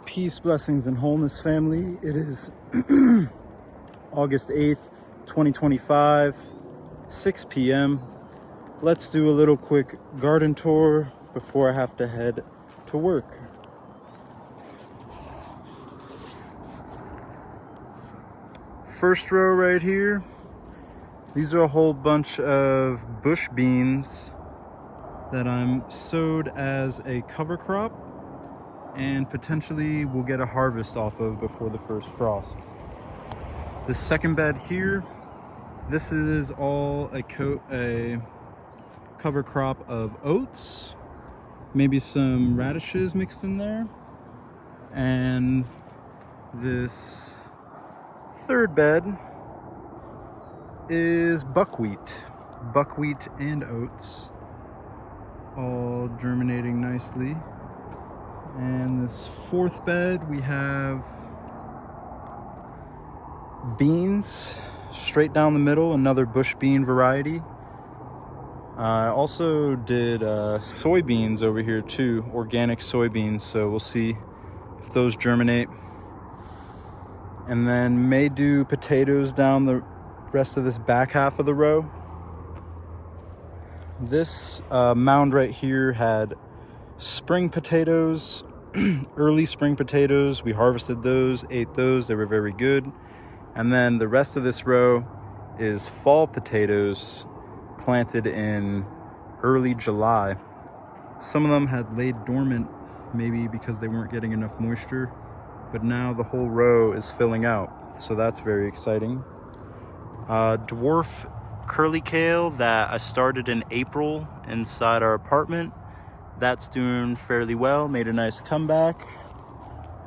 Peace, blessings, and wholeness, family. It is August 8th, 2025, 6 p.m. Let's do a little quick garden tour before I have to head to work. First row right here, these are a whole bunch of bush beans that I'm sowed as a cover crop and potentially we'll get a harvest off of before the first frost. The second bed here, this is all a cover crop of oats, maybe some radishes mixed in there. And this third bed is buckwheat and oats, all germinating nicely. And this fourth bed, we have beans straight down the middle, another bush bean variety. I also did soybeans over here too, organic soybeans, so we'll see if those germinate. And then may do potatoes down the rest of this back half of the row. This mound right here had spring potatoes, early spring potatoes. We harvested those, ate those, they were very good. And then the rest of this row is fall potatoes planted in early July. Some of them had laid dormant, maybe because they weren't getting enough moisture, but now the whole row is filling out, so that's very exciting. Dwarf curly kale that I started in April inside our apartment, that's doing fairly well, made a nice comeback.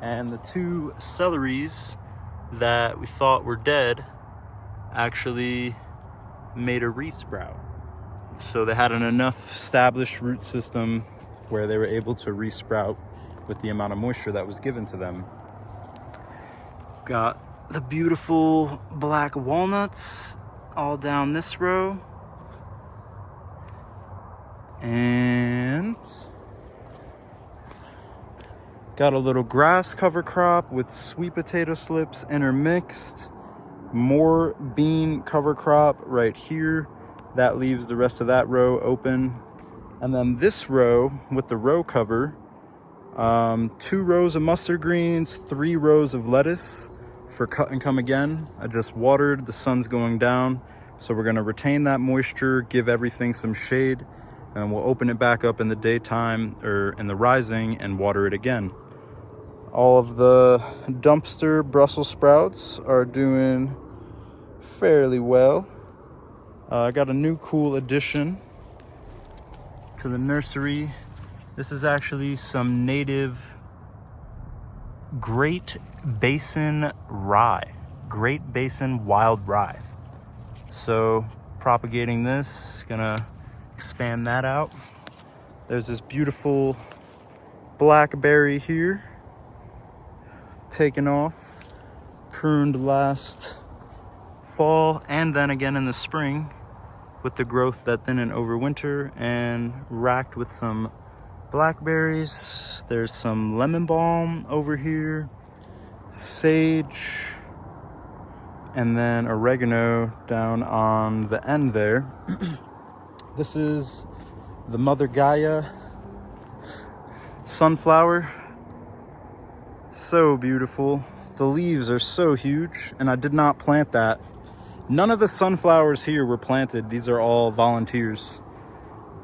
And the two celeries that we thought were dead actually made a resprout. So they had enough established root system where they were able to resprout with the amount of moisture that was given to them. Got the beautiful black walnuts all down this row. And got a little grass cover crop with sweet potato slips intermixed. More bean cover crop right here. That leaves the rest of that row open. And then this row with the row cover, 2 rows of mustard greens, 3 rows of lettuce for cut and come again. I just watered, the sun's going down, so we're gonna retain that moisture, give everything some shade, and we'll open it back up in the daytime or in the rising and water it again. All of the dumpster Brussels sprouts are doing fairly well. I got a new cool addition to the nursery. This is actually some native Great Basin rye, Great Basin wild rye. So propagating this, gonna expand that out. There's this beautiful blackberry here, taken off, pruned last fall and then again in the spring with the growth that then in overwinter, and racked with some blackberries. There's some lemon balm over here, sage, and then oregano down on the end there. This is the Mother Gaia sunflower. So beautiful. The leaves are so huge, and I did not plant that. None of the sunflowers here were planted. These are all volunteers.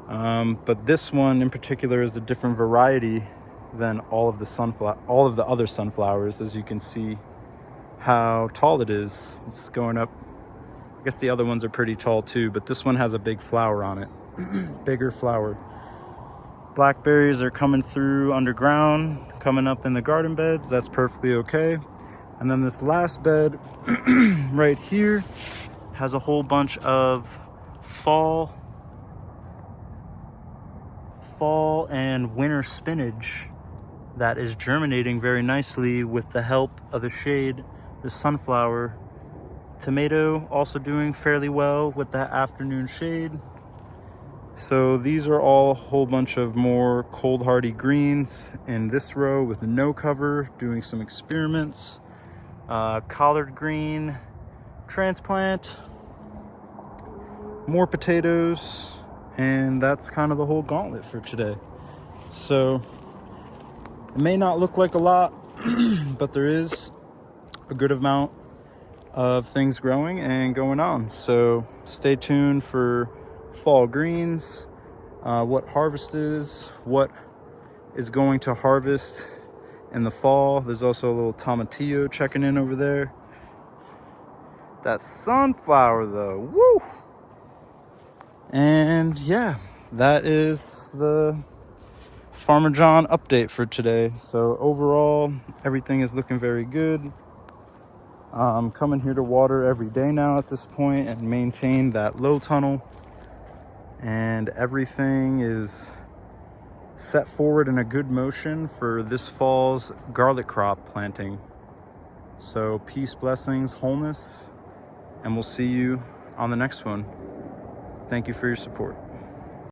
But this one in particular is a different variety than all of the other sunflowers. As you can see how tall it is. It's going up. I guess the other ones are pretty tall too, but this one has a big flower on it. Bigger flower. Blackberries are coming through underground, coming up in the garden beds. That's perfectly okay. And then this last bed right here has a whole bunch of fall and winter spinach that is germinating very nicely with the help of the shade. The sunflower tomato also doing fairly well with that afternoon shade. So these are all a whole bunch of more cold hardy greens in this row with no cover, doing some experiments. Collard green transplant, more potatoes, and that's kind of the whole gauntlet for today. So it may not look like a lot, but there is a good amount of things growing and going on. So stay tuned for fall greens, what harvest is, what is going to harvest in the fall. There's also a little tomatillo checking in over there. That sunflower though, woo! And yeah, that is the Farmer John update for today. So overall, everything is looking very good. I'm coming here to water every day now at this point and maintain that low tunnel. And everything is set forward in a good motion for this fall's garlic crop planting. So peace, blessings, wholeness, and we'll see you on the next one. Thank you for your support.